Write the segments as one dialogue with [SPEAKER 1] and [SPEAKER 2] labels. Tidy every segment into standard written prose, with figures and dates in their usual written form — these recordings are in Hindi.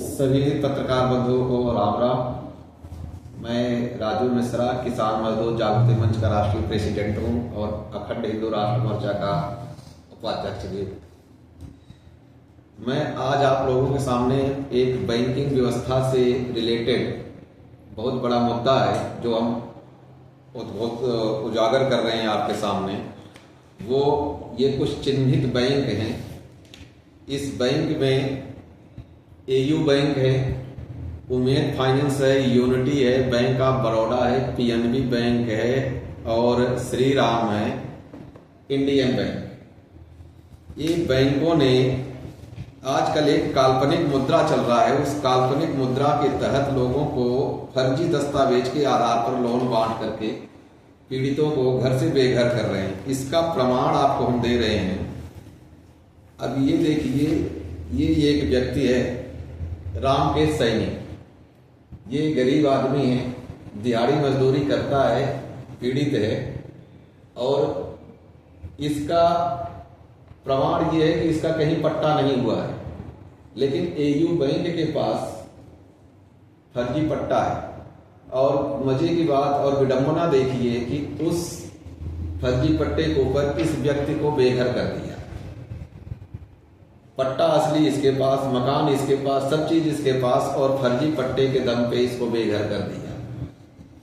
[SPEAKER 1] सभी पत्रकार बंधुओं को राम राम। मैं राजू मिश्रा, किसान मजदूर जागृति मंच का राष्ट्रीय प्रेसिडेंट हूँ और अखंड हिंदू राष्ट्र मोर्चा का उपाध्यक्ष भी। मैं आज आप लोगों के सामने एक बैंकिंग व्यवस्था से रिलेटेड बहुत बड़ा मुद्दा है जो हम बहुत उजागर कर रहे हैं आपके सामने। वो ये कुछ चिन्हित बैंक हैं। इस बैंक में एयू बैंक है, उमेद फाइनेंस है, यूनिटी है, बैंक ऑफ बड़ौदा है, पीएनबी बैंक है और श्री राम है, इंडियन बैंक। ये बैंकों ने आजकल एक काल्पनिक मुद्रा चल रहा है। उस काल्पनिक मुद्रा के तहत लोगों को फर्जी दस्तावेज के आधार पर लोन बांट करके पीड़ितों को घर से बेघर कर रहे हैं। इसका प्रमाण आपको हम दे रहे हैं। अब ये देखिए, ये एक व्यक्ति है रामकेश सैनी। ये गरीब आदमी है, दिहाड़ी मजदूरी करता है, पीड़ित है और इसका प्रमाण ये है कि इसका कहीं पट्टा नहीं हुआ है, लेकिन एयू बैंक के पास फर्जी पट्टा है। और मजे की बात और विडंबना देखिए कि उस फर्जी पट्टे के ऊपर इस व्यक्ति को बेघर कर दिया। पट्टा असली इसके पास, मकान इसके पास, सब चीज इसके पास और फर्जी पट्टे के दम पे इसको बेघर कर दिया।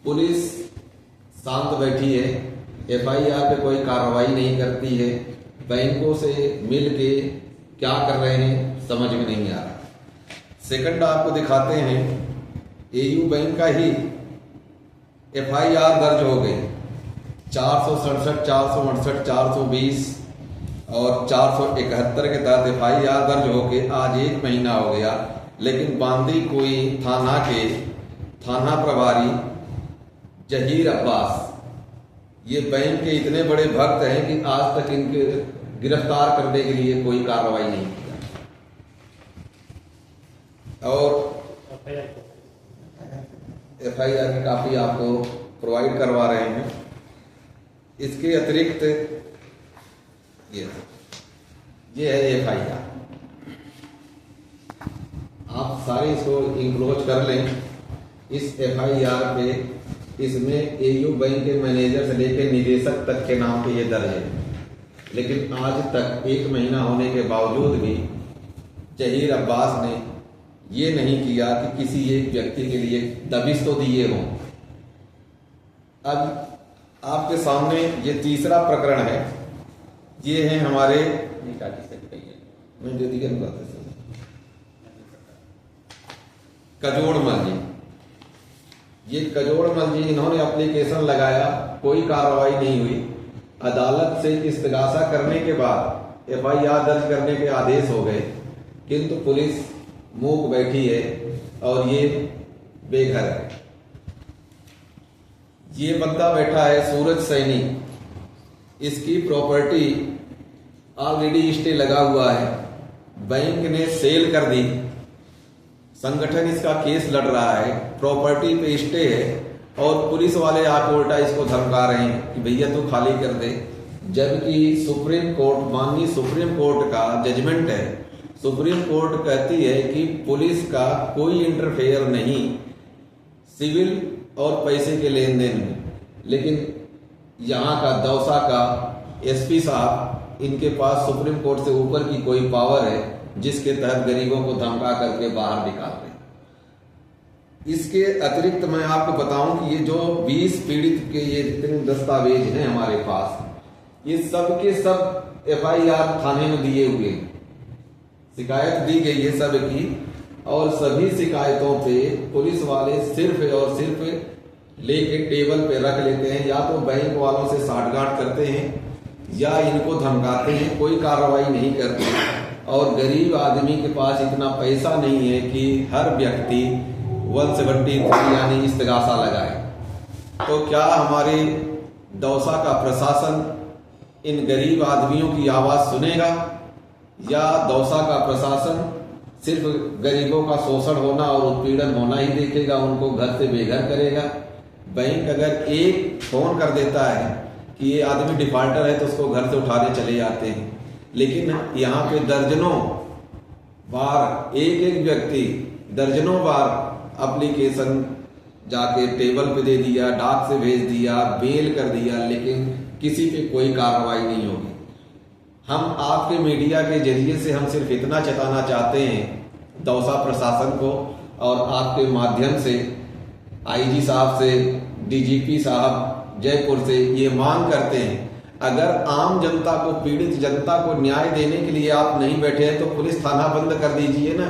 [SPEAKER 1] पुलिस शांत बैठी है, एफआईआर पे कोई कार्रवाई नहीं करती है। बैंकों से मिल के क्या कर रहे हैं समझ में नहीं आ रहा। सेकंड आपको दिखाते हैं, एयू बैंक का ही एफआईआर दर्ज हो गई 467, 468, 420 और 471 के तहत एफआईआर दर्ज होके आज 1 महीना हो गया, लेकिन बांदी कोई थाना के थाना प्रभारी जहीर अब्बास ये बैंक के इतने बड़े भक्त हैं कि आज तक इनके गिरफ्तार करने के लिए कोई कार्रवाई नहीं किया। और एफआईआर की कापी आपको प्रोवाइड करवा रहे हैं। इसके अतिरिक्त ये है एफआईआर। आप सारे इसको इंक्लोज कर लें। इस एफआईआर पे इसमें एयू बैंक के मैनेजर से लेकर निदेशक तक के नाम पे ये दर्ज है, लेकिन आज तक 1 महीना होने के बावजूद भी जहीर अब्बास ने ये नहीं किया कि किसी एक व्यक्ति के लिए दबिश तो दिए हों। अब आपके सामने ये तीसरा प्रकरण है। ये है हमारे कजोड़मल जी। ये कजोड़मल जी, इन्होंने एप्लीकेशन लगाया, कोई कार्रवाई नहीं हुई। अदालत से इस्तगासा करने के बाद एफआईआर दर्ज करने के आदेश हो गए, किंतु पुलिस मूक बैठी है और ये बेघर है। ये बंदा बैठा है सूरज सैनी। इसकी प्रॉपर्टी ऑलरेडी स्टे लगा हुआ है, बैंक ने सेल कर दी, संगठन इसका केस लड़ रहा है, प्रॉपर्टी पे स्टे है और पुलिस वाले आके उल्टा इसको धमका रहे हैं कि भैया तू खाली कर दे। जबकि सुप्रीम कोर्ट, माननीय सुप्रीम कोर्ट का जजमेंट है। सुप्रीम कोर्ट कहती है कि पुलिस का कोई इंटरफेयर नहीं सिविल और पैसे के लेन देन में, लेकिन यहाँ का दौसा का एसपी साहब, इनके पास सुप्रीम कोर्ट से ऊपर की कोई पावर है जिसके तहत गरीबों को धमका करके बाहर निकाल रहे। इसके अतिरिक्त मैं आपको बताऊं कि ये जो 20 पीड़ित के ये जितने दस्तावेज हैं हमारे पास, ये सब के सब एफआईआर थाने में दिए हुए, शिकायत दी गई है सब की, और सभी शिकायतों पे पुलिस वाले सिर्फ और सिर्फ लेके टेबल पे रख लेते हैं। या तो बैंक वालों से साठगांठ करते हैं या इनको धमकाते हैं, कोई कार्रवाई नहीं करते। और गरीब आदमी के पास इतना पैसा नहीं है कि हर व्यक्ति 173 यानी इस्तगासा लगाए। तो क्या हमारे दौसा का प्रशासन इन गरीब आदमियों की आवाज सुनेगा, या दौसा का प्रशासन सिर्फ गरीबों का शोषण होना और उत्पीड़न होना ही देखेगा, उनको घर से बेघर करेगा? बैंक अगर एक फोन कर देता है कि ये आदमी डिफाल्टर है तो उसको घर से उठाने चले जाते हैं, लेकिन यहाँ पे दर्जनों बार एक एक व्यक्ति दर्जनों बार एप्लीकेशन जाके टेबल पे दे दिया, डाक से भेज दिया, मेल कर दिया, लेकिन किसी पे कोई कार्रवाई नहीं होगी। हम आपके मीडिया के जरिए से हम सिर्फ इतना चेताना चाहते हैं दौसा प्रशासन को और आपके माध्यम से आईजी साहब से, डीजीपी साहब जयपुर से ये मांग करते हैं, अगर आम जनता को, पीड़ित जनता को न्याय देने के लिए आप नहीं बैठे हैं तो पुलिस थाना बंद कर दीजिए ना,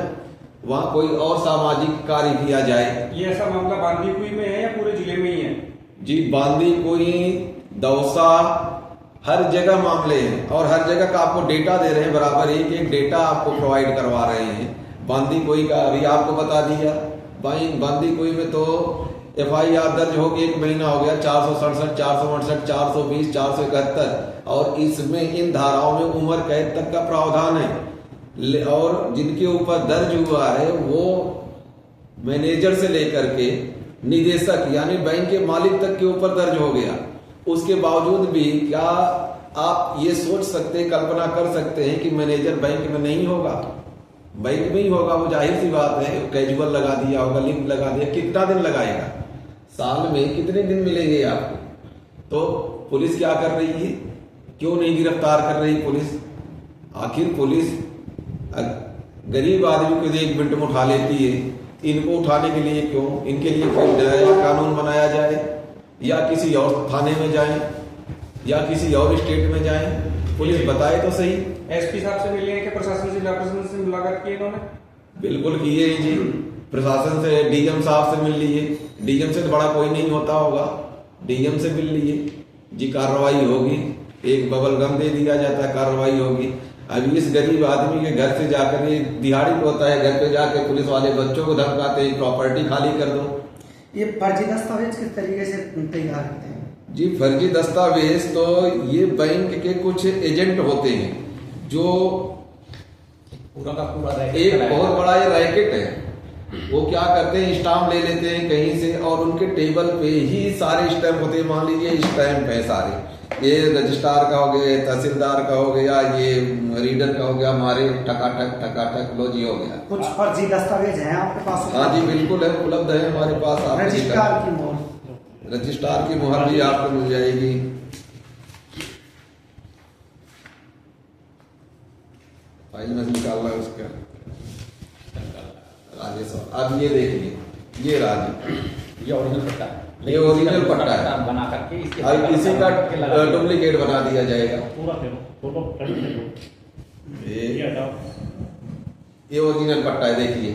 [SPEAKER 1] वहाँ कोई और सामाजिक कार्य किया जाए।
[SPEAKER 2] ये ऐसा मामला बांदीकुई में है या पूरे जिले में ही है? जी,
[SPEAKER 1] बांदीकुई, दौसा, हर जगह मामले हैं और हर जगह का आपको डेटा दे रहे हैं, बराबर एक डेटा आपको प्रोवाइड करवा रहे हैं। बांदीकुई का अभी आपको बता दिया, बांदीकुई में तो FIR दर्ज होगी, 1 महीना हो गया, 467, 468, 420, 471 और इसमें इन धाराओं में उम्र कैद तक का प्रावधान है। और जिनके ऊपर दर्ज हुआ है वो मैनेजर से लेकर के निदेशक यानी बैंक के मालिक तक के ऊपर दर्ज हो गया। उसके बावजूद भी क्या आप ये सोच सकते, कल्पना कर सकते हैं कि मैनेजर बैंक में नहीं होगा? बैंक में ही होगा, वो जाहिर सी बात है। कैजुअल लगा दिया होगा, लिंक लगा दिया, कितना दिन लगाएगा? साल में कितने दिन मिलेंगे आपको? तो पुलिस क्या कर रही है? क्यों नहीं गिरफ्तार कर रही पुलिस? आखिर पुलिस गरीब आदमी को 1 मिनट में उठा लेती है, इनको उठाने के लिए क्यों? इनके लिए कोई नया कानून बनाया जाए या किसी और थाने में जाएं या किसी और स्टेट में जाएं, पुलिस बताए तो सही।
[SPEAKER 2] SP साहब से मिले हैं कि प्रशासन से, जिला प्रशासन से मुलाकात की इन्होंने?
[SPEAKER 1] बिल्कुल किए हैं जी, प्रशासन से, डीएम साहब से मिल लिए। डीएम से तो बड़ा कोई नहीं होता होगा, डीएम से मिल लिए जी, कार्रवाई होगी। एक बबल गम दे दिया जाता है, कार्रवाई होगी। अभी इस गरीब आदमी के घर से जाकर, ये दिहाड़ी को होता है, घर पे जाके पुलिस वाले बच्चों को धमकाते हैं, प्रॉपर्टी खाली कर दो।
[SPEAKER 3] ये फर्जी दस्तावेज किस तरीके से तैयार करते हैं?
[SPEAKER 1] जी, फर्जी दस्तावेज तो ये बैंक के कुछ एजेंट होते हैं जो
[SPEAKER 2] पूरा का पूरा
[SPEAKER 1] एक बहुत बड़ा ये रैकेट है। वो क्या करते हैं, स्टाम्प ले लेते हैं कहीं से और उनके टेबल पे ही सारे स्टैम्प होते हैं। मान लीजिए स्टैम्प है सारे, ये रजिस्ट्रार का हो गया, तहसीलदार का हो गया, ये रीडर का हो गया, हमारे टकाटक लो जी हो गया।
[SPEAKER 3] कुछ फर्जी दस्तावेज हैं आपके पास?
[SPEAKER 1] हाँ जी, बिल्कुल है, उपलब्ध है हमारे पास।
[SPEAKER 3] रजिस्ट्रार की मोहर,
[SPEAKER 1] रजिस्ट्रार की मुहर भी आपको मिल जाएगी। फाइल में निकालना है उसका राजेश। अब ये देखिए, ये
[SPEAKER 2] ये ओरिजिनल पट्टा,
[SPEAKER 1] ये ओरिजिनल पट्टा है,
[SPEAKER 2] बना करके इसके
[SPEAKER 1] अब इसी का डुप्लीकेट बना दिया जाएगा।
[SPEAKER 4] पूरा फोटो
[SPEAKER 1] ये ओरिजिनल पट्टा है, देखिए,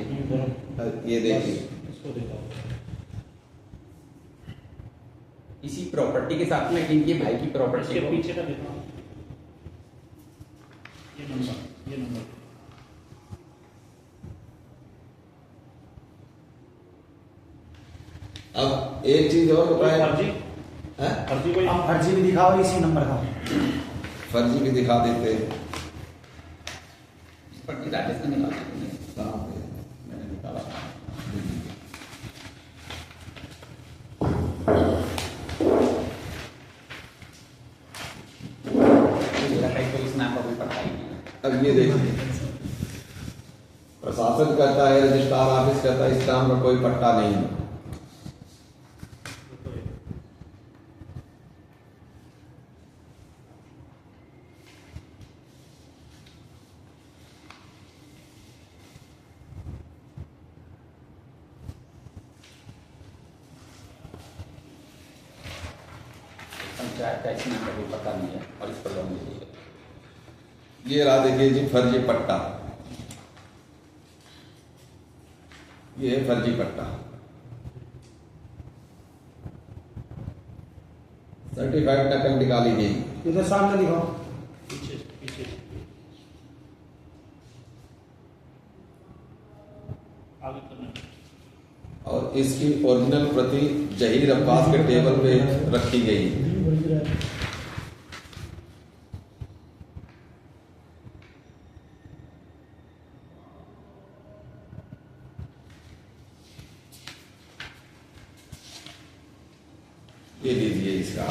[SPEAKER 1] ये देखिए।
[SPEAKER 2] इसी प्रॉपर्टी के साथ में इनके भाई की प्रॉपर्टी
[SPEAKER 4] के पीछे का देखना, ये नंबर
[SPEAKER 1] अब एक चीज और बताएं,
[SPEAKER 4] फर्जी कोई
[SPEAKER 3] आप फर्जी भी दिखाओ इसी नंबर का।
[SPEAKER 1] फर्जी भी दिखा देते हैं।
[SPEAKER 2] राजेश ने निकाला,
[SPEAKER 1] कहाँ पे?
[SPEAKER 2] मैंने निकाला।
[SPEAKER 1] अब ये देखिए, प्रशासन कहता है, रजिस्ट्रार ऑफिस कहता है, इस काम का कोई पट्टा नहीं है।
[SPEAKER 2] पंचायत का इसमें कोई पता नहीं है और इस पर लोन लीजिए।
[SPEAKER 1] ये रहा, देखिए जी, फर्जी पट्टा। ये है फर्जी पट्टा, सर्टिफाइड नकल निकाली गई।
[SPEAKER 3] इधर सामने दिखाओ,
[SPEAKER 4] पीछे पीछे आगे करना।
[SPEAKER 1] और इसकी ओरिजिनल प्रति जहीर अब्बास के टेबल पे रखी गई। ये लीजिए इसका।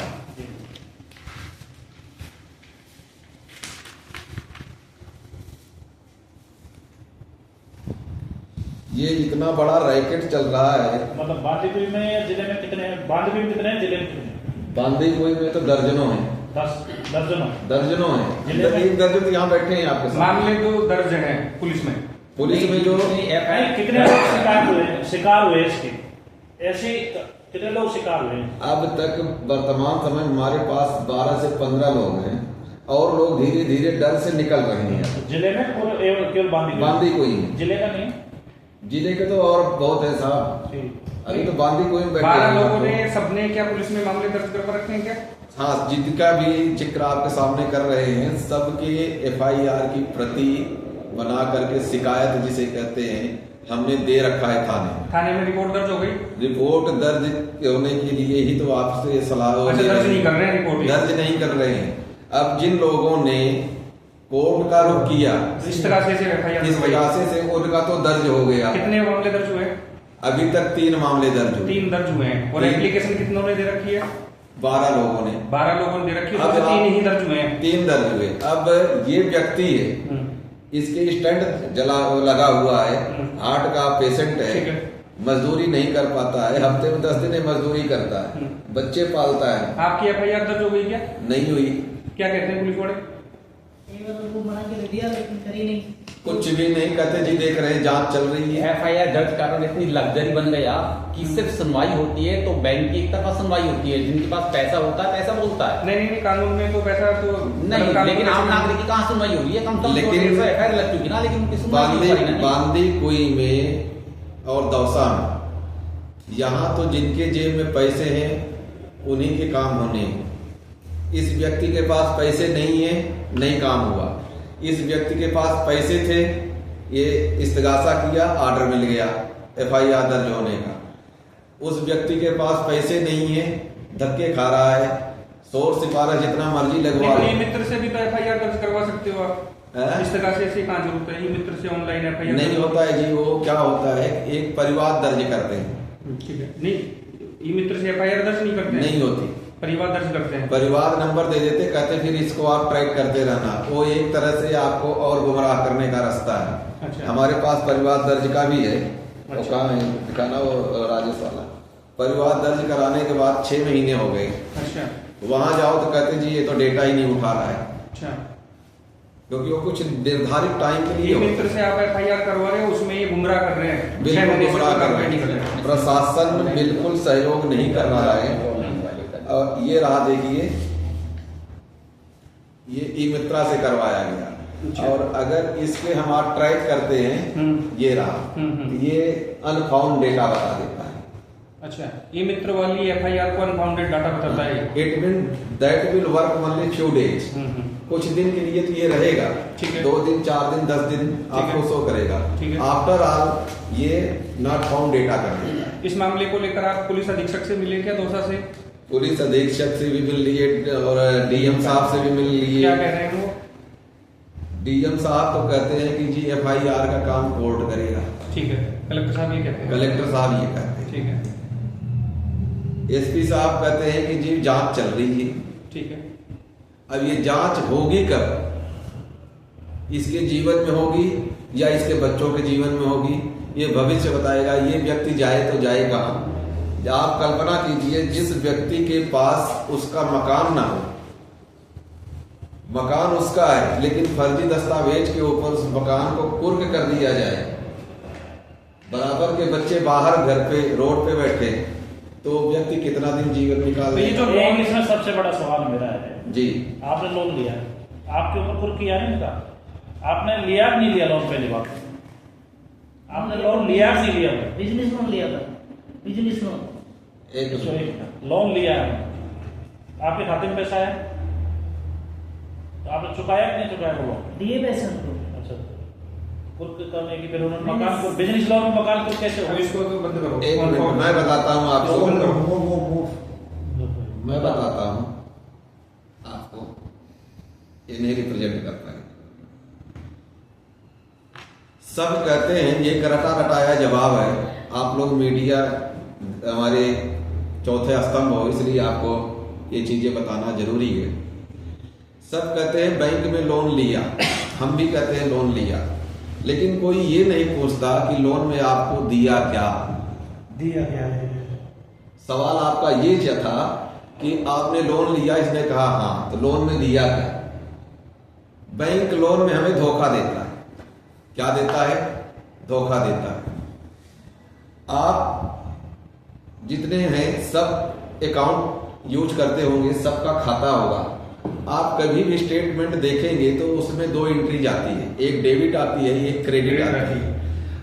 [SPEAKER 1] ये इतना बड़ा रैकेट चल रहा है।
[SPEAKER 4] मतलब बांदीकुई में या जिले में कितने हैं? बांदीकुई में कितने हैं, जिले में कितने हैं?
[SPEAKER 1] बांदीकुई में तो दर्जनों हैं,
[SPEAKER 4] 10 दर्जनों।
[SPEAKER 1] दर्जनों हैं।
[SPEAKER 4] जिले में?
[SPEAKER 1] एक दर्जन तो यहाँ बैठे हैं आपके साथ।
[SPEAKER 5] मामले तो दर्ज हैं पुलिस में।
[SPEAKER 1] पुलिस में जो
[SPEAKER 4] नहीं, कितने लोग शिकार हुए इसके? ऐसे कितने लोग शिकार हुए हैं?
[SPEAKER 1] अब तक वर्तमान समय में हमारे पास 12 से 15 लोग हैं और लोग धीरे धीरे डर से निकल रहे हैं।
[SPEAKER 4] जिले में केवल
[SPEAKER 1] बांदीकुई में,
[SPEAKER 4] जिले का नहीं?
[SPEAKER 1] जिले के तो और बहुत है साहब।
[SPEAKER 4] ठीक।
[SPEAKER 1] अभी तो बांदीकुई में बैठे
[SPEAKER 5] 12
[SPEAKER 1] हैं
[SPEAKER 5] लोगों
[SPEAKER 1] आप
[SPEAKER 5] ने,
[SPEAKER 1] लोग।
[SPEAKER 5] सबने क्या पुलिस में मामले दर्ज करवा रखे हैं क्या?
[SPEAKER 1] हाँ, जिनका भी जिक्र आपके सामने कर रहे हैं, सबके FIR की प्रति बना करके शिकायत जिसे कहते हैं हमने दे रखा है थाने।
[SPEAKER 5] थाने में रिपोर्ट दर्ज हो गई?
[SPEAKER 1] रिपोर्ट दर्ज होने के लिए ही तो आपसे सलाह
[SPEAKER 5] अच्छा, दर्ज नहीं कर रहे हैं रिपोर्ट?
[SPEAKER 1] दर्ज नहीं कर रहे हैं। अब जिन लोगों ने कोर्ट का रुख किया
[SPEAKER 5] इस तरह से FIR
[SPEAKER 1] इस वजह से उनका तो दर्ज हो गया।
[SPEAKER 5] कितने मामले दर्ज हुए?
[SPEAKER 1] अभी तक 3 मामले दर्ज हुए।
[SPEAKER 5] 3 दर्ज हुए हैं। और
[SPEAKER 1] 3
[SPEAKER 5] एप्लीकेशन कितनों ने दे रखी है?
[SPEAKER 1] 12 लोगों ने।
[SPEAKER 5] 12 लोगों ने दे रखी है,
[SPEAKER 1] अब
[SPEAKER 5] तो 3 ही दर्ज हुए हैं।
[SPEAKER 1] 3 दर्ज हुए। अब ये व्यक्ति है, इसके स्टैंड लगा हुआ है, हार्ट का पेशेंट
[SPEAKER 5] ठीक
[SPEAKER 1] है,
[SPEAKER 5] है।
[SPEAKER 1] मजदूरी नहीं कर पाता है, हफ्ते में 10 दिन मजदूरी करता है, बच्चे पालता है।
[SPEAKER 5] आपकी FIR दर्ज हो गई क्या?
[SPEAKER 1] नहीं हुई।
[SPEAKER 5] क्या कहते हैं पुलिस वाले?
[SPEAKER 6] मना के दिया लेकिन करी नहीं।
[SPEAKER 1] कुछ भी नहीं कहते जी, देख रहे हैं जांच चल रही है।
[SPEAKER 2] FIR दर्ज करना इतनी लग्जरी बन गया कि सिर्फ सुनवाई होती है तो बैंक की एक तरफा सुनवाई होती है, जिनके पास पैसा होता है पैसा बोलता है।
[SPEAKER 5] नहीं, कानून में तो पैसा तो
[SPEAKER 2] नहीं,
[SPEAKER 5] कानून
[SPEAKER 2] लेकिन
[SPEAKER 5] में
[SPEAKER 2] आम
[SPEAKER 5] से-
[SPEAKER 2] नागरिक की कहाँ सुनवाई हो रही है? कम से कम
[SPEAKER 1] लेकिन
[SPEAKER 2] 150 FIR लग चुकी ना, लेकिन उनकी सुनवाई नहीं हो रही ना।
[SPEAKER 1] बांदीकुई में और दौसा में यहाँ तो जिनके जेब में पैसे हैं उन्हीं के काम होने हैं। इस व्यक्ति के पास पैसे नहीं है, नहीं काम हुआ। इस व्यक्ति के पास पैसे थे, ये इस्तगासा किया, ऑर्डर मिल गया FIR दर्ज होने का। उस व्यक्ति के पास पैसे नहीं है, धक्के खा रहा है, शोर सिपारा जितना मर्जी लगवा
[SPEAKER 5] नहीं,
[SPEAKER 1] लो।
[SPEAKER 5] मित्र से भी तो FIR दर्ज करवा सकते हो आप।
[SPEAKER 1] हैं?
[SPEAKER 5] इस तरह से ऐसे कहाँ जरूरत है? मित्र से ऑनलाइन FIR
[SPEAKER 1] नहीं होता है जी। वो क्या होता है, एक परिवार दर्ज करते हैं,
[SPEAKER 5] ठीक है। नहीं, ई मित्र से FIR दर्ज नहीं करते हैं?
[SPEAKER 1] नहीं होती।
[SPEAKER 5] परिवार दर्ज करते हैं।
[SPEAKER 1] परिवार नंबर दे देते, कहते फिर इसको आप ट्रैक करते रहना। वो एक तरह से आपको और गुमराह करने का रास्ता है।
[SPEAKER 5] अच्छा।
[SPEAKER 1] हमारे पास परिवार दर्ज का भी है। वो
[SPEAKER 5] अच्छा।
[SPEAKER 1] कहाँ है दिखाना, वो राजेश वाला। परिवार दर्ज कराने के बाद 6 महीने हो गए।
[SPEAKER 5] अच्छा
[SPEAKER 1] वहां जाओ तो कहते जी ये तो डेटा ही नहीं उठा रहा है,
[SPEAKER 5] अच्छा।
[SPEAKER 1] क्योंकि वो कुछ निर्धारित टाइम के लिए
[SPEAKER 5] ये
[SPEAKER 1] होता
[SPEAKER 5] मित्र
[SPEAKER 1] है।
[SPEAKER 5] से आप FIR करवा रहे हो, उसमें ये गुमराह कर रहे हैं। 6
[SPEAKER 1] बिल्कुल
[SPEAKER 5] महीने से
[SPEAKER 1] गुमराह कर
[SPEAKER 5] कार्रवाई
[SPEAKER 1] रहे
[SPEAKER 5] नहीं कर
[SPEAKER 1] हैं।
[SPEAKER 5] रहे हैं।
[SPEAKER 1] प्रशासन बिल्कुल सहयोग नहीं कर रहा है। और ये रहा, देखिए, ये ई मित्रा से करवाया गया।
[SPEAKER 5] अच्छा।
[SPEAKER 1] और अगर इसके हम आप ट्रैक करते हैं, ये रहा, ये अनफाउंड डेटा बता देता है।
[SPEAKER 5] अच्छा, ये मित्र वाली FIR को अनफाउंडेड डाटा बताता है।
[SPEAKER 1] It mean that will work only few days. कुछ दिन के लिए तो ये रहेगा,
[SPEAKER 5] ठीक है।
[SPEAKER 1] 2 दिन 4 दिन 10 दिन आपको
[SPEAKER 5] है।
[SPEAKER 1] शो करेगा।
[SPEAKER 5] ठीक है।
[SPEAKER 1] आफ्टर ऑल ये नॉट फाउंड डेटा कर देगा।
[SPEAKER 5] इस मामले को लेकर आप पुलिस अधीक्षक से मिले क्या दौसा से?
[SPEAKER 1] पुलिस अधीक्षक से भी मिल लिए और DM साहब से भी मिल लिए।
[SPEAKER 5] क्या कह रहे हैं वो?
[SPEAKER 1] DM साहब तो कहते हैं कि जी FIR का काम कोर्ट करेगा।
[SPEAKER 5] ठीक है। कलेक्टर साहब ये कहते हैं?
[SPEAKER 1] कलेक्टर साहब ये कहते हैं।
[SPEAKER 5] ठीक है।
[SPEAKER 1] SP साहब कहते हैं कि जी जांच चल रही है।
[SPEAKER 5] ठीक है।
[SPEAKER 1] अब ये जांच होगी कब? इसके जीवन में होगी या इसके बच्चों के जीवन में होगी, ये भविष्य बताएगा। ये व्यक्ति जाए तो जाए कहाँ? आप कल्पना कीजिए, जिस व्यक्ति के पास उसका मकान ना हो, मकान उसका है लेकिन फर्जी दस्तावेज के ऊपर उस मकान को कुर्क कर दिया जाए, बराबर के बच्चे बाहर घर पे रोड पे बैठे, तो व्यक्ति कितना दिन जीवन निकाल
[SPEAKER 5] तो ये जो
[SPEAKER 4] एक इसमें सबसे बड़ा सवाल मेरा है
[SPEAKER 1] जी।
[SPEAKER 4] आपने लोन लिया, आपके ऊपर खुद किया है इनका, आपने लिया कि नहीं लिया लोन? पहली बात, आपने लोन लिया कि नहीं लिया?
[SPEAKER 6] बिजनेस लोन लिया था, बिजनेस लोन।
[SPEAKER 1] एक
[SPEAKER 4] लोन लिया है, आपके खाते में पैसा है, तो आपने चुकाया कि नहीं चुकाया वो लोन?
[SPEAKER 6] दिए पैसे उनको।
[SPEAKER 4] अच्छा, कुर्क करने की फिर उन्होंने मकान को, बिजनेस लोन में मकान को कैसे
[SPEAKER 5] अब
[SPEAKER 4] हो?
[SPEAKER 5] इसको तो बंद करो।
[SPEAKER 1] एक मिनट मैं बताता हूँ आपको।
[SPEAKER 5] इसको बंद करो।
[SPEAKER 1] मैं बताता हूँ आपको, इन्हें रिप्रेजेंट करता है। सब कहते हैं ये रटा रटाया जवाब है। आप लोग मीडिया हमारे चौथे स्तंभ हो, इसलिए आपको ये चीजें बताना जरूरी है। सब कहते हैं बैंक में लोन लिया, हम भी कहते हैं लोन लिया, लेकिन कोई ये नहीं पूछता कि लोन में आपको दिया क्या।
[SPEAKER 3] दिया गया है।
[SPEAKER 1] सवाल आपका ये था कि आपने लोन लिया, इसने कहा हाँ, तो लोन में दिया क्या। बैंक लोन में हमें धोखा देता है। क्या देता है? धोखा देता है। आप जितने हैं सब अकाउंट यूज करते होंगे, सबका खाता होगा। आप कभी भी स्टेटमेंट देखेंगे तो उसमें दो एंट्री जाती है, एक डेबिट आती है, एक क्रेडिट आती है।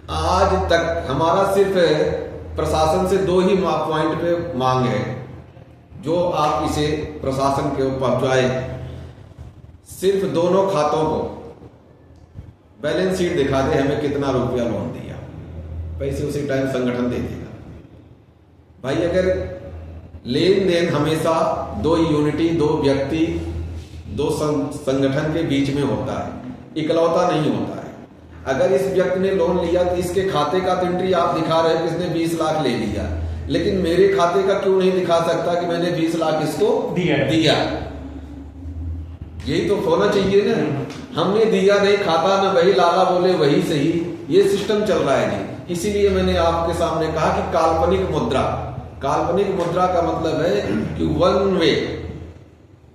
[SPEAKER 1] आज तक हमारा सिर्फ प्रशासन से दो ही पॉइंट पे मांग है, जो आप इसे प्रशासन के ऊपर पहुंचाए। सिर्फ दोनों खातों को बैलेंस शीट दिखा दे, हमें कितना रुपया लोन दिया, पैसे उसी टाइम संगठन दे देगा। भाई अगर लेन देन हमेशा दो यूनिटी, दो व्यक्ति, दो संगठन के बीच में होता है, इकलौता नहीं होता है। अगर इस व्यक्ति ने लोन लिया तो इसके खाते का तो एंट्री आप दिखा रहे हैं कि इसने 20 लाख ले लिया, लेकिन मेरे खाते का क्यों नहीं दिखा सकता कि मैंने 20 लाख इसको दिया। यही तो होना चाहिए ना। हमने दिया नहीं, खाता ना वही, लाला बोले वही सही, ये सिस्टम चल रहा है जी। इसीलिए मैंने आपके सामने कहा कि काल्पनिक मुद्रा। काल्पनिक मुद्रा का मतलब है कि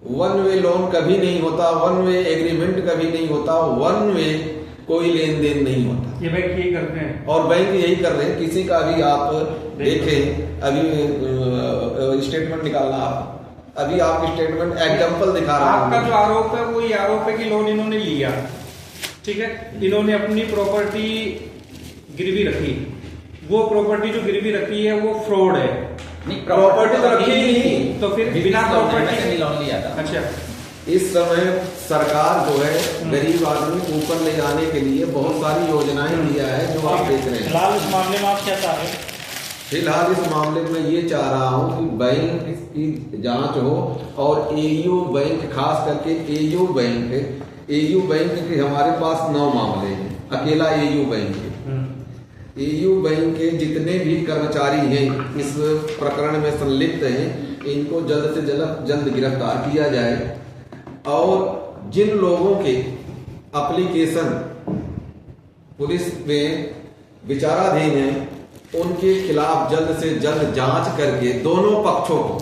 [SPEAKER 1] वन वे लोन कभी नहीं होता, वन वे एग्रीमेंट कभी नहीं होता, वन वे कोई लेन देन नहीं होता।
[SPEAKER 5] ये बैंक यही करते हैं
[SPEAKER 1] और बैंक यही कर रहे हैं। किसी का भी आप देखें, अभी स्टेटमेंट निकालना, आप अभी आप स्टेटमेंट एग्जांपल दिखा रहा हूं।
[SPEAKER 5] आपका जो आरोप है वो ये आरोप है कि लोन इन्होंने लिया, ठीक है, इन्होंने अपनी प्रॉपर्टी गिरवी रखी, वो प्रॉपर्टी जो गिरवी रखी है वो फ्रॉड है।
[SPEAKER 2] नहीं,
[SPEAKER 1] प्रॉपर्टी तो रखी ही नहीं,
[SPEAKER 5] तो फिर बिना प्रॉपर्टी
[SPEAKER 2] के लोन लिया था।
[SPEAKER 5] अच्छा,
[SPEAKER 1] इस समय सरकार जो है गरीब आदमी को ऊपर ले जाने के लिए बहुत सारी योजनाएं दिया है, जो आप देख रहे हैं।
[SPEAKER 4] फिलहाल इस मामले में आप क्या चाह रहे हैं?
[SPEAKER 1] फिलहाल इस मामले में ये चाह रहा हूं कि बैंक की जांच हो और एयू बैंक, खास करके एयू बैंक के हमारे पास 9 मामले हैं, अकेला एयू बैंक है। एयू बैंक के जितने भी कर्मचारी हैं इस प्रकरण में संलिप्त हैं, इनको जल्द से जल्द गिरफ्तार किया जाए। और जिन लोगों के एप्लीकेशन पुलिस में विचाराधीन है, उनके खिलाफ जल्द से जल्द जांच करके दोनों पक्षों को,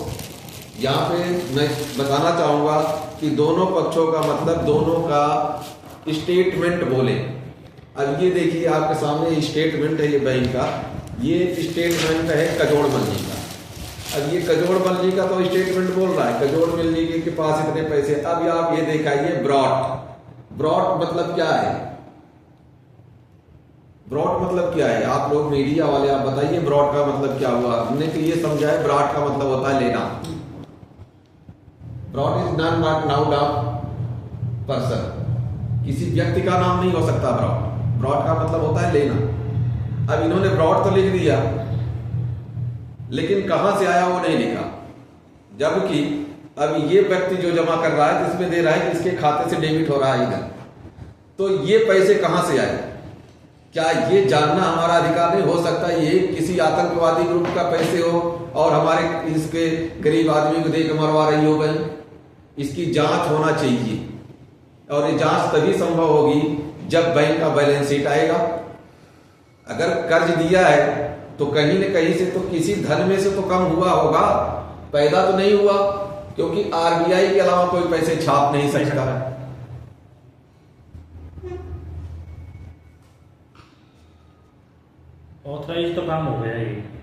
[SPEAKER 1] यहाँ पे मैं बताना चाहूंगा कि दोनों पक्षों का मतलब दोनों का स्टेटमेंट बोले। अब ये देखिए आपके सामने स्टेटमेंट है ये बैंक का, ये स्टेटमेंट है कजोड़ मल्ली का। अब ये कजोड़ मल्ली का तो स्टेटमेंट बोल रहा है कजोड़ मल्ली के पास इतने पैसे। अब आप ये दिखाइए ब्रॉड मतलब क्या है? ब्रॉड मतलब क्या है? आप लोग मीडिया वाले आप बताइए ब्रॉड का मतलब क्या हुआ। हमने तो ये समझा है ब्रॉड का मतलब होता है लेना। Broad is not noun of person, किसी व्यक्ति का नाम नहीं हो सकता ब्रॉड का मतलब होता है लेना। अब इन्होंने ब्रॉड तो लिख दिया, लेकिन कहां से आया वो नहीं लिखा। जबकि अब ये व्यक्ति जो जमा कर रहा है इसमें दे रहा है कि इसके खाते से डेबिट हो रहा है इधर, तो ये पैसे कहां से आए? क्या ये जानना हमारा अधिकार नहीं हो सकता? ये किसी आतंकवादी ग्रुप का पैसे हो और हमारे इसके गरीब आदमी को देख मरवा रही हो गई? इसकी जांच होना चाहिए, और ये जांच तभी संभव होगी जब बैंक का बैलेंस शीट आएगा। अगर कर्ज दिया है तो कहीं न कहीं से तो किसी धन में से तो कम हुआ होगा, पैदा तो नहीं हुआ, क्योंकि आरबीआई के अलावा कोई पैसे छाप नहीं सकता।
[SPEAKER 4] ऑथराइज तो काम हो गया ये।